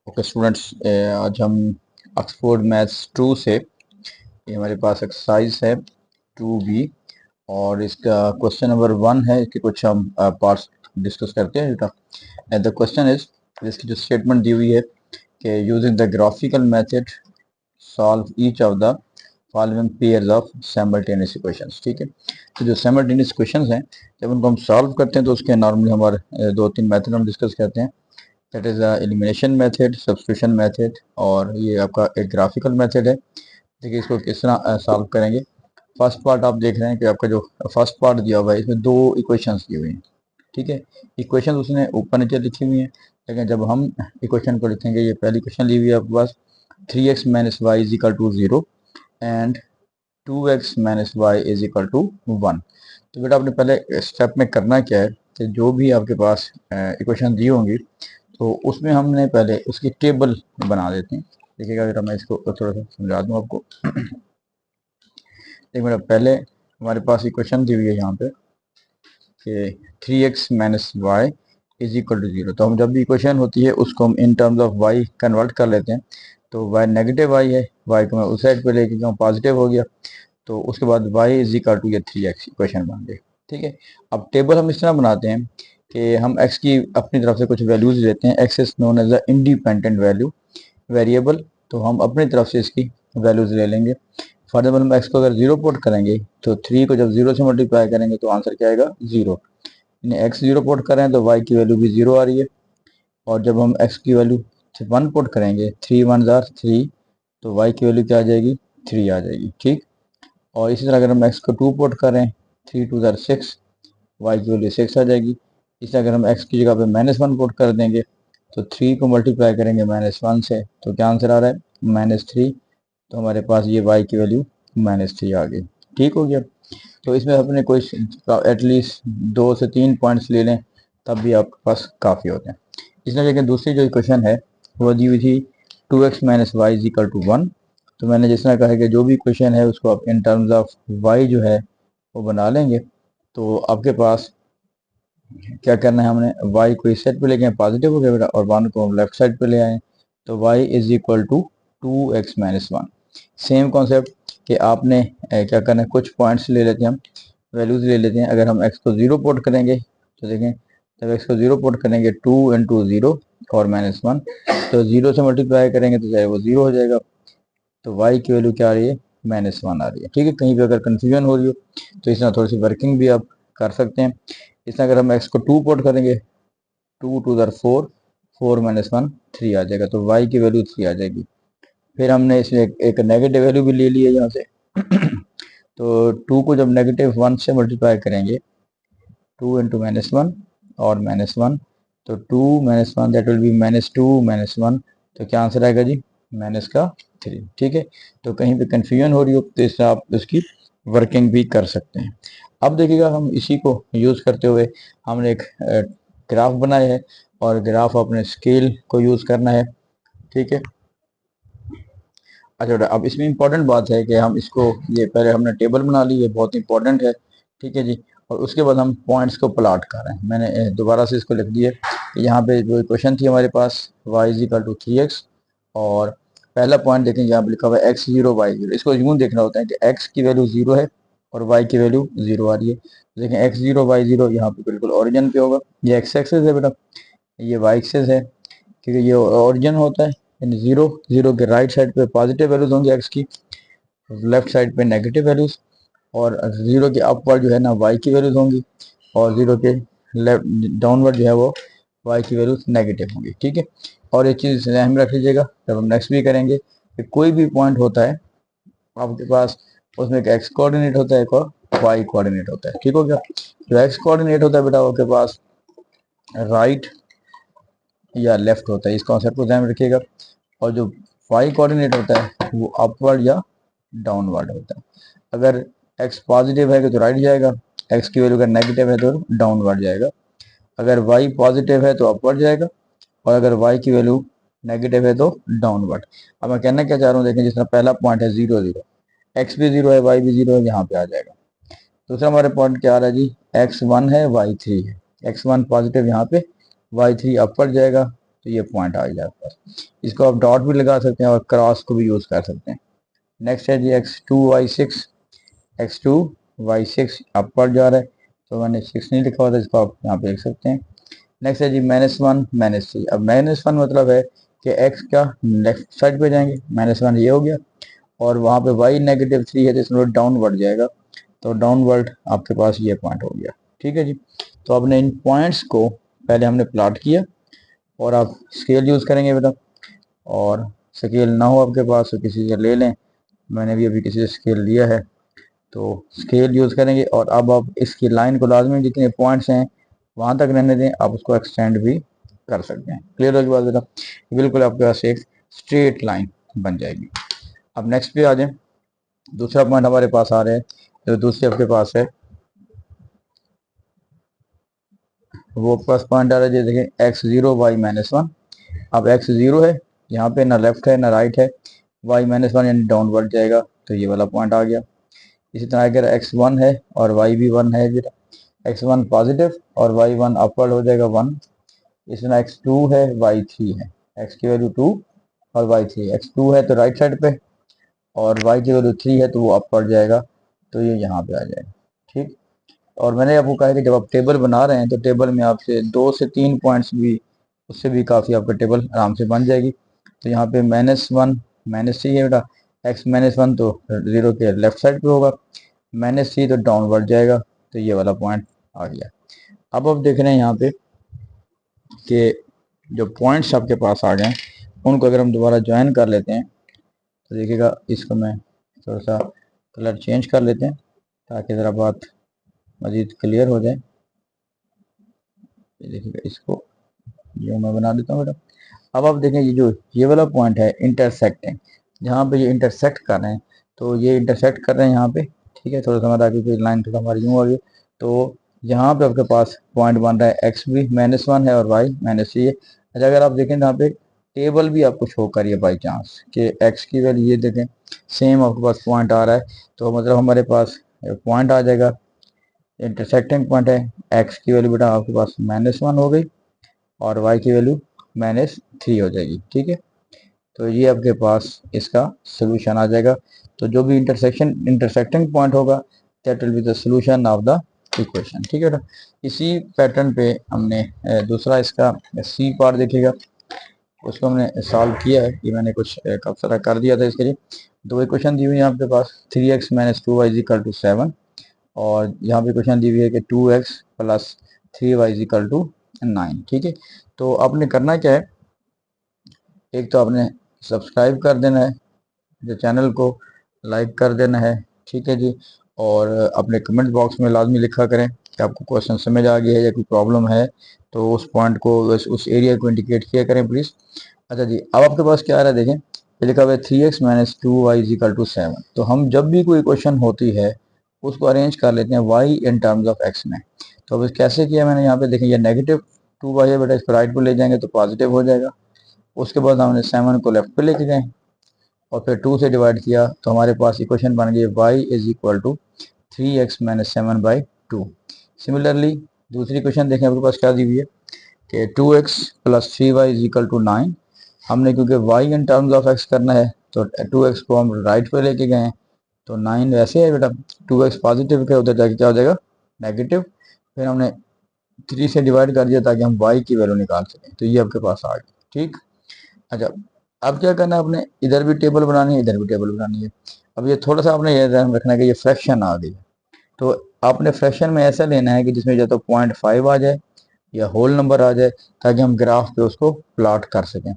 Okay students, आज हम Oxford maths 2 से ये हमारे पास एक्सरसाइज है 2B और इसका क्वेश्चन नंबर 1 है। इसके कुछ हम पार्ट्स डिस्कस करते हैं बेटा। द क्वेश्चन इज, इसकी जो स्टेटमेंट दी हुई है कि using the graphical method solve each of the following pairs of simultaneous equations. ठीक है, तो जो साइमल्टेनियस इक्वेशंस हैं जब उनको हम सॉल्व करते हैं तो उसके नॉर्मली हमारे दो तीन मेथड हम डिस्कस करते हैं। That is elimination method, substitution method और ये आपका एक ग्राफिकल मेथड है। देखिए इसको किस तरह सॉल्व करेंगे। फर्स्ट पार्ट आप देख रहे हैं कि आपका जो फर्स्ट पार्ट दिया हुआ है इसमें दो इक्वेशंस दी हुई हैं। ठीक है, इक्वेशन उसने ऊपर नीचे लिखी हुई हैं, लेकिन जब हम इक्वेशन को लिखेंगे, ये पहली इक्वेशन ली हुई है आपके पास 3x minus y is equal to 0 and 2x minus y is equal to 1। तो बेटा आपने पहले स्टेप में करना क्या है कि जो भी आपके पास इक्वेशन दी होंगी तो उसमें हमने पहले उसकी टेबल बना देते हैं। देखिएगा जरा मैं इसको थोड़ा सा समझा दूँ आपको। एक मिनट, पहले हमारे पास इक्वेशन दी हुई है यहाँ पे कि 3x minus y is equal to 0। तो हम जब भी इक्वेशन होती है उसको हम in terms of y convert कर लेते हैं। तो y नेगेटिव y है, y को मैं उस साइड पे लेके जाऊँ, पॉजिटिव हो गया, तो उसके बाद y इज इक्वल टू ये 3x इक्वेशन बन गई। ठीक है, अब टेबल हम इस तरह बनाते हैं कि हम x की अपनी तरफ से कुछ वैल्यूज लेते हैं। x is known as a independent value variable, तो हम अपनी तरफ से इसकी वैल्यूज ले लेंगे। फॉर एग्जाम्पल हम x को अगर 0 पुट करेंगे तो 3 को जब 0 से मल्टीप्लाई करेंगे तो आंसर क्या आएगा 0। x 0 पुट करें तो y की वैल्यू भी 0 आ रही है, और जब हम x की वैल्यू 1 पुट करेंगे 3 1 जार 3, तो y की वैल्यू क्या आ जाएगी 3 आ जाएगी। ठीक, और इसी तरह अगर हम x को 2 पुट करें 3 2 जार 6, y की वैल्यू 6 आ जाएगी। इसी तरह अगर हम x की जगह पे -1 पुट कर देंगे तो 3 को मल्टीप्लाई करेंगे -1 से, तो क्या आंसर आ रहा है -3। तो हमारे पास ये y की वैल्यू -3 आ गई। ठीक हो गया। तो इसमें अपने कोई एटलीस्ट 2 से 3 पॉइंट्स ले लें तब भी आपके पास काफ़ी होते हैं। इसलिए लेकिन दूसरी जो इक्वेशन है वो दी हुई थी 2x minus y is equal to 1। तो मैंने जिस तरह कहा है कि जो भी इक्वेशन है उसको आप इन टर्म्स ऑफ y जो है वो बना लेंगे। तो आपके पास क्या करना है, हमने y को इस साइड पे लेके पॉजिटिव हो गया बेटा, और 1 को हम लेफ्ट साइड पे ले आए, तो y is equal to 2x minus 1। Same concept कि आपने क्या करना है, कुछ पॉइंट्स ले लेते हैं हम, वैल्यूज ले लेते हैं। अगर हम x को 0 पुट करेंगे तो देखें, जब x को 0 पुट करेंगे 2 इंटू 0 और -1, तो 0 से मल्टीप्लाई करेंगे तो चाहे वो 0 हो जाएगा। तो y की वैल्यू क्या आ रही है -1 आ रही है। ठीक है, कहीं भी अगर कंफ्यूजन हो रही हो तो इस तरह थोड़ी सी वर्किंग भी आप कर सकते हैं। इस तरह अगर हम x को 2 पुट करेंगे 2 2 जार 4, 4 -1 3 आ जाएगा, तो y की वैल्यू 3 आ जाएगी। फिर हमने इसमें एक नेगेटिव वैल्यू भी ले ली है यहाँ से। तो 2 को जब -1 से मल्टीप्लाई करेंगे 2 इंटू -1 और -1, तो 2 -1 दैट विल बी -2 -1, तो क्या आंसर आएगा जी -3। ठीक है, तो कहीं पे कंफ्यूजन हो रही हो तो इससे आप उसकी वर्किंग भी कर सकते हैं। अब देखिएगा हम इसी को यूज़ करते हुए हमने एक ग्राफ बनाया है, और ग्राफ अपने स्केल को यूज़ करना है। ठीक है, अच्छा बेटा, अब इसमें इंपॉर्टेंट बात है कि हम इसको, ये पहले हमने टेबल बना ली, ये बहुत इंपॉर्टेंट है। ठीक है जी, और उसके बाद हम पॉइंट्स को प्लॉट कर रहे हैं। मैंने दोबारा से इसको लिख दिया कि यहाँ पे जो इक्वेशन थी हमारे पास y is equal to 3x, और पहला पॉइंट देखें यहाँ पे लिखा हुआ है x0 y0। इसको यूँ देखना होता है कि x की वैल्यू 0 है और y की वैल्यू 0 आ रही है। देखें x0 y0 यहाँ पे बिल्कुल ओरिजिन पे होगा, ये x एक्सेस है बेटा, ये y एक्सेस है, क्योंकि ये ओरिजिन होता है। यानी 0 0 के राइट साइड पे पॉजिटिव वैल्यूज होंगी x की, लेफ्ट साइड पे नेगेटिव वैल्यूज, और 0 के अपवर्ड जो है ना y की वैल्यूज होंगी, और 0 के लेफ्ट डाउनवर्ड जो है वो y की वैल्यूज नेगेटिव होंगी। ठीक है, और एक चीज़ ध्यान में रख लीजिएगा जब हम नेक्स्ट भी करेंगे कि कोई भी पॉइंट होता है आपके पास, उसमें एक x कोऑर्डिनेट होता है, एक और y कोऑर्डिनेट होता है। ठीक हो गया, जो x कोऑर्डिनेट होता है बेटा आपके पास राइट या लेफ्ट होता है, इस कॉन्सेप्ट को ध्यान में रखिएगा। और जो y कोऑर्डिनेट होता है वो अपवर्ड या डाउनवर्ड होता है। अगर x पॉजिटिव है तो राइट जाएगा, x की वैल्यू अगर नेगेटिव है तो डाउनवर्ड जाएगा। अगर y पॉजिटिव है तो अपवर्ड जाएगा, और अगर y की वैल्यू नेगेटिव है तो डाउनवर्ड। अब मैं कहना क्या चाह रहा हूँ, देखें जिस तरह पहला पॉइंट है 0 0, x भी 0 है y भी 0 है, यहाँ पे आ जाएगा। दूसरा हमारे पॉइंट क्या आ रहा है जी, x1 है y3 है, x1 पॉजिटिव यहाँ पे, y3 अपवर्ड जाएगा, तो ये पॉइंट आ गया आपके पास। इसको आप डॉट भी लगा सकते हैं और क्रॉस को भी यूज़ कर सकते हैं। नेक्स्ट है जी x2y6, x2y6 अपर जा रहा है, तो मैंने 6 नहीं लिखा हुआ था, इसको आप यहाँ पे लिख सकते हैं। नेक्स्ट है जी -1 -3। अब -1 मतलब है कि x का लेफ्ट साइड पे जाएंगे, -1 ये हो गया, और वहाँ पे y -3 है तो इसमें डाउनवर्ड जाएगा, तो डाउनवर्ड आपके पास ये पॉइंट हो गया। ठीक है जी, तो आपने इन पॉइंट्स को पहले हमने प्लॉट किया, और आप स्केल यूज़ करेंगे बेटा, और स्केल ना हो आपके पास तो किसी से ले लें, मैंने भी अभी किसी से स्केल लिया है, तो स्केल यूज़ करेंगे। और अब आप इसकी लाइन को लाजमी जितने पॉइंट्स हैं वहाँ तक रहने दें, आप उसको एक्सटेंड भी कर सकते हैं। क्लियर होगी बात बेटा, बिल्कुल आपके पास एक स्ट्रेट लाइन बन जाएगी। अब नेक्स्ट पे आ जाए, दूसरा पॉइंट हमारे पास आ रहा है, जो दूसरे आपके पास है वो प्लस पॉइंट आ रहा है, देखें x0 y -1। अब x0 है, यहाँ पे ना लेफ्ट है ना राइट है, y -1 यानी डाउनवर्ड जाएगा, तो ये वाला पॉइंट आ गया। इसी तरह अगर x1 है और y भी 1 है, x1 पॉजिटिव और y1 अपवर्ड हो जाएगा 1। इस तरह x2 है, y3 है, x की वैल्यू 2 और y3, x2 है तो राइट साइड पे, और y की वैल्यू 3 है तो वो अपवर्ड जाएगा, तो ये यहाँ पे आ जाएगा। ठीक, और मैंने आपको कहा कि जब आप टेबल बना रहे हैं तो टेबल में आपसे 2 से 3 पॉइंट्स भी, उससे भी काफ़ी आपका टेबल आराम से बन जाएगी। तो यहाँ पे -1 -3 है बेटा, x -1 तो 0 के लेफ्ट साइड पे होगा, -3 तो डाउनवर्ड जाएगा, तो ये वाला पॉइंट आ गया। अब आप देख रहे हैं यहाँ पे कि जो पॉइंट्स आपके पास आ गए उनको अगर हम दोबारा ज्वाइन कर लेते हैं तो देखिएगा, इसको मैं थोड़ा सा कलर चेंज कर लेते हैं ताकि ज़रा बात मज़ीद क्लियर हो जाए। देखिएगा, इसको जो मैं बना देता हूँ बेटा। अब आप देखें ये वाला पॉइंट है इंटरसेक्टिंग, जहाँ पे ये इंटरसेक्ट कर रहे हैं, तो ये इंटरसेक्ट कर रहे हैं यहाँ पे। ठीक है, थोड़ा सा हमारा कोई लाइन थोड़ा हमारी यूँ आ गई, तो यहाँ पे आपके पास पॉइंट बन रहा है x भी -1 है और y -3 है। अच्छा, अगर आप देखें यहाँ पे टेबल भी आपको शो करिए बाई चांस कि x की वैल्यू ये देखें सेम आपके पास पॉइंट आ रहा है, तो मतलब हमारे पास पॉइंट आ जाएगा, इंटरसेक्टिंग पॉइंट है, x की वैल्यू बेटा आपके पास -1 हो गई और y की वैल्यू -3 हो जाएगी। ठीक है, तो ये आपके पास इसका सोल्यूशन आ जाएगा। तो जो भी इंटरसेक्टिंग पॉइंट होगा that will be the solution of the equation. ठीक है बेटा, इसी पैटर्न पे हमने दूसरा इसका सी पार्ट देखिएगा, उसको हमने सॉल्व किया है। ये मैंने कुछ काफ़ी सारा कर दिया था इसके लिए। दो इक्वेशन दी हुई है आपके पास, 3x - 2y = 7, और यहाँ पे क्वेश्चन दी हुई है कि 2x + 3y = 9। ठीक है, तो आपने करना क्या है, एक तो आपने सब्सक्राइब कर देना है, जो चैनल को लाइक कर देना है। ठीक है जी, और अपने कमेंट बॉक्स में लाजमी लिखा करें कि आपको क्वेश्चन समझ आ गया है या कोई प्रॉब्लम है, तो उस पॉइंट को उस एरिया को इंडिकेट किया करें प्लीज़। अच्छा जी, अब आपके पास क्या आ रहा है, देखें ये लिखा हुआ है 3x - 2y = 7। तो हम जब भी कोई क्वेश्चन होती है उसको अरेंज कर लेते हैं y in terms of x में। तो अब कैसे किया मैंने, यहाँ पे देखें ये -2y है बेटा, इसको राइट पर ले जाएंगे तो पॉजिटिव हो जाएगा। उसके बाद हमने 7 को लेफ्ट पे लेके गए और फिर 2 से डिवाइड किया, तो हमारे पास इक्वेशन बन गई y = 3x - 7/2। सिमिलरली दूसरी क्वेश्चन देखें आपके पास क्या दी हुई है कि 2x + 3y = 9। हमने क्योंकि y in terms of x करना है तो 2x को हम राइट पे लेके गए हैं, तो 9 वैसे है बेटा, 2x पॉजिटिव के उधर जाके क्या हो जाएगा, नेगेटिव। फिर हमने 3 से डिवाइड कर दिया ताकि हम y की वैल्यू निकाल सकें, तो ये आपके पास आ गई। ठीक, अच्छा अब क्या करना है, आपने इधर भी टेबल बनानी है इधर भी टेबल बनानी है। अब ये थोड़ा सा आपने ये ध्यान रखना है कि ये फ्रैक्शन आ गई, तो आपने फ्रैक्शन में ऐसा लेना है कि जिसमें या तो 0.5 आ जाए या होल नंबर आ जाए, ताकि हम ग्राफ पे उसको प्लॉट कर सकें।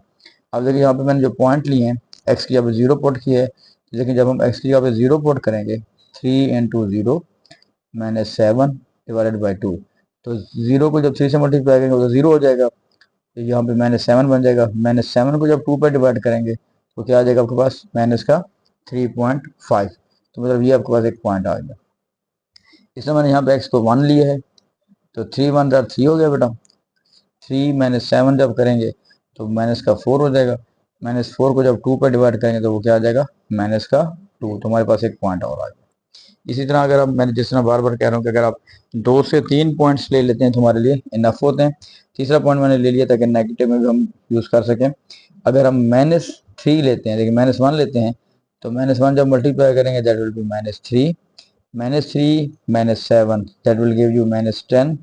अब देखिए यहाँ पे मैंने जो पॉइंट लिए हैं, एक्स की जगह पे 0 पुट किया है, लेकिन जब हम एक्स की जगह पे 0 पुट करेंगे 3 × 0 - 7 / 2, तो 0 को जब 3 से मल्टीप्लाई करेंगे तो 0 हो जाएगा, तो यहाँ पे -7 बन जाएगा। -7 को जब 2 पे डिवाइड करेंगे तो क्या आ जाएगा आपके पास, -3.5, तो मतलब ये आपके पास एक पॉइंट आ गया। इसमें मैंने यहाँ पे x को 1 लिया है, तो 3 × 1 = 3 हो गया बेटा। 3 - 7 जब करेंगे तो -4 हो जाएगा, -4 को जब 2 पे डिवाइड करेंगे तो वो क्या आ जाएगा, -2, तो हमारे पास एक पॉइंट और आ गया। इसी तरह अगर आप, मैंने जिस तरह बार बार कह रहा हूँ कि अगर आप 2 से 3 पॉइंट्स ले लेते हैं तो हमारे लिए इनफ होते हैं। तीसरा पॉइंट मैंने ले लिया ताकि नेगेटिव में भी हम यूज़ कर सकें। अगर हम -3 लेते हैं, देखिए -1 लेते हैं, तो -1 जब मल्टीप्लाई करेंगे that will be -3, -3 -7 that will give you -10,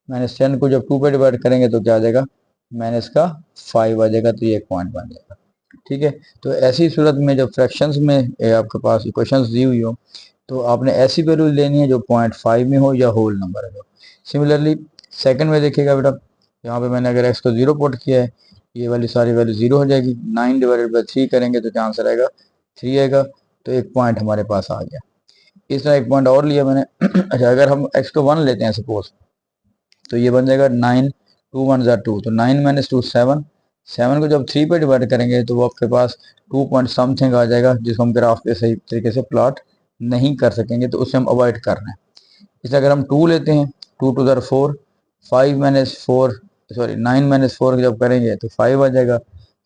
-10 को जब 2 पे डिवाइड करेंगे तो क्या आ जाएगा, -5 आ जाएगा, तो ये एक पॉइंट बन जाएगा। ठीक है, तो ऐसी सूरत में जब फ्रैक्शंस में आपके पास इक्वेशंस दी हुई हो तो आपने ऐसी वैल्यू लेनी है जो 0.5 में हो या होल नंबर हो। सिमिलरली सेकंड में देखिएगा बेटा, यहाँ पे मैंने अगर x को 0 पुट किया है, ये वाली सारी वैल्यू 0 हो जाएगी। 9 डिवाइडेड बाई 3 करेंगे तो क्या आंसर आएगा, 3 आएगा, तो एक पॉइंट हमारे पास आ गया। इस तरह एक पॉइंट और लिया मैंने। अच्छा, अगर हम x को 1 लेते हैं सपोज, तो ये बन जाएगा 9, 2 1 ज़ा 2, तो 9 - 2 7, 7 को जब 3 पे डिवाइड करेंगे तो वो आपके पास 2 पॉइंट समथिंग आ जाएगा, जिसको हम ग्राफ पे सही तरीके से प्लॉट नहीं कर सकेंगे, तो उससे हम अवॉइड कर रहे हैं। इसे अगर हम 2 लेते हैं, 2 2 ज़ा 4, 5 - 4 सॉरी 9 - 4 जब करेंगे तो 5 आ जाएगा।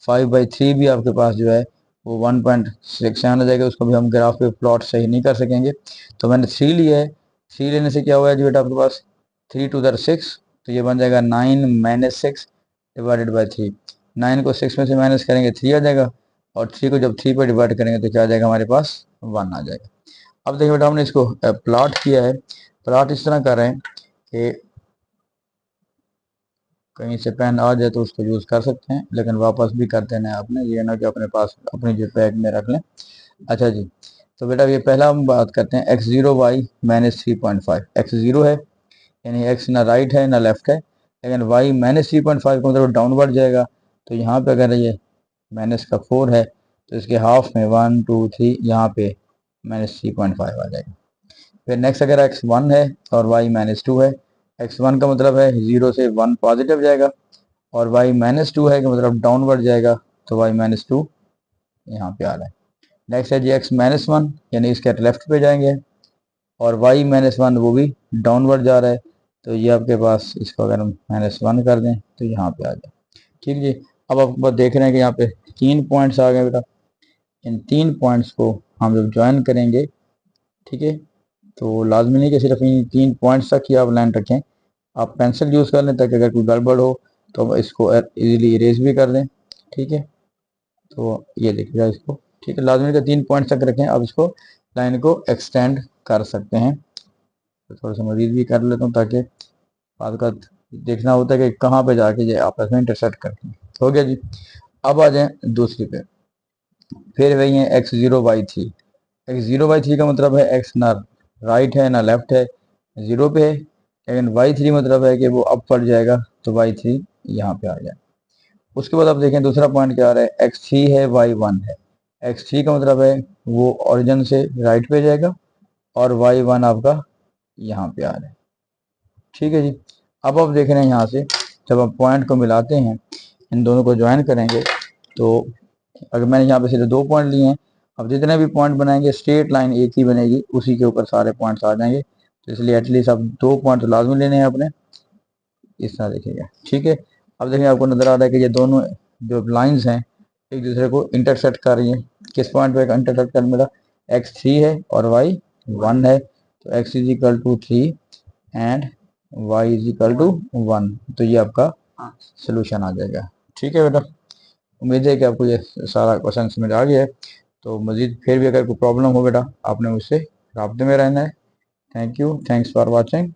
5/3 भी आपके पास जो है वो 1.67 आ जाएगा, उसको भी हम ग्राफ पे प्लॉट सही नहीं कर सकेंगे। तो मैंने 3 लिया है, 3 लेने से क्या हुआ है जी बेटा आपके पास, 3 2 ज़ा 6, तो ये बन जाएगा 9 - 6 डिवाइडेड बाई 3। 9 को 6 में से माइनस करेंगे 3 आ जाएगा, और 3 को जब 3 पर डिवाइड करेंगे तो क्या आ जाएगा हमारे पास, 1 आ जाएगा। अब देखिए बेटा, हमने इसको प्लॉट किया है। प्लॉट इस तरह कर रहे हैं कि कहीं से पेन आ जाए तो उसको यूज़ कर सकते हैं, लेकिन वापस भी कर देना है आपने, ये ना कि अपने पास अपनी जेब बैग में रख लें। अच्छा जी, तो बेटा ये पहला हम बात करते हैं x0 y -3.5। x0 है यानी x ना राइट है ना लेफ्ट है, लेकिन y -3.5 का मतलब डाउनवर्ड जाएगा। तो यहाँ पे अगर ये -4 है तो इसके हाफ में 1 2 3 यहाँ पे -3.5 आ जाएगा। फिर नेक्स्ट अगर x1 है और y -2 है, x1 का मतलब है 0 से 1 पॉजिटिव जाएगा, और y -2 है कि मतलब डाउनवर्ड जाएगा, तो y -2 यहाँ पे आ रहा है। नेक्स्ट है जी x-1 यानी इसके लेफ्ट पे जाएंगे, और y -1 वो भी डाउनवर्ड जा रहा है, तो ये आपके पास इसको अगर हम -1 कर दें तो यहाँ पे आ जाए। ठीक जी, अब आप बस देख रहे हैं कि यहाँ पे 3 पॉइंट्स आ गए बेटा। इन 3 पॉइंट्स को हम जब ज्वाइन करेंगे, ठीक है, तो लाजमी नहीं कि सिर्फ इन 3 पॉइंट्स तक ही आप लाइन रखें, आप पेंसिल यूज़ कर लें ताकि अगर कोई गड़बड़ हो तो हम इसको इजीली इरेज भी कर दें। ठीक है, तो ये देखिएगा इसको, ठीक है, लाजमी का 3 पॉइंट्स तक रखें। अब इसको लाइन को एक्सटेंड कर सकते हैं, तो थोड़ा सा मजीद भी कर लेता हूँ ताकि बाद का देखना होता है कि कहाँ पे जाके ये आपस में इंटरसेक्ट करते हैं। हो गया जी। अब आ जाए दूसरी पे, फिर वही है x0y3। x0y3 का मतलब है x ना राइट है ना लेफ्ट है, 0 पे है, लेकिन y3 मतलब है कि वो अप पड़ जाएगा, तो y3 यहाँ पे आ जाए। उसके बाद आप देखें दूसरा पॉइंट क्या आ रहा है, x3 है y1 है। x3 का मतलब है वो ओरिजिन से राइट पे जाएगा, और y1 आपका यहाँ पे आ रहा है। ठीक है जी, अब आप देख रहे हैं यहाँ से जब आप पॉइंट को मिलाते हैं, इन दोनों को ज्वाइन करेंगे, तो अगर मैंने यहाँ पे सिर्फ 2 पॉइंट लिए हैं, अब जितने भी पॉइंट बनाएंगे स्ट्रेट लाइन एक ही बनेगी, उसी के ऊपर सारे पॉइंट्स आ जाएंगे। तो इसलिए एटलीस्ट अब 2 पॉइंट तो लाजमी लेने हैं अपने, इस तरह देखिएगा। ठीक है, अब देखिए आपको नजर आ रहा है कि ये दोनों जो लाइंस हैं एक दूसरे को इंटरसेक्ट कर रही हैं। किस पॉइंट पे इंटरसेक्ट कर मिला, x3 है और y1 है, तो x is equal to 3 and y is equal to 1, तो ये आपका सोल्यूशन आ जाएगा। ठीक है बेटा, उम्मीद है कि आपको ये सारा क्वेश्चन समझ आ गया है। तो मज़ीद फिर भी अगर कोई प्रॉब्लम हो बेटा, आपने मुझसे राब्ते में रहना है। Thank you, thanks for watching.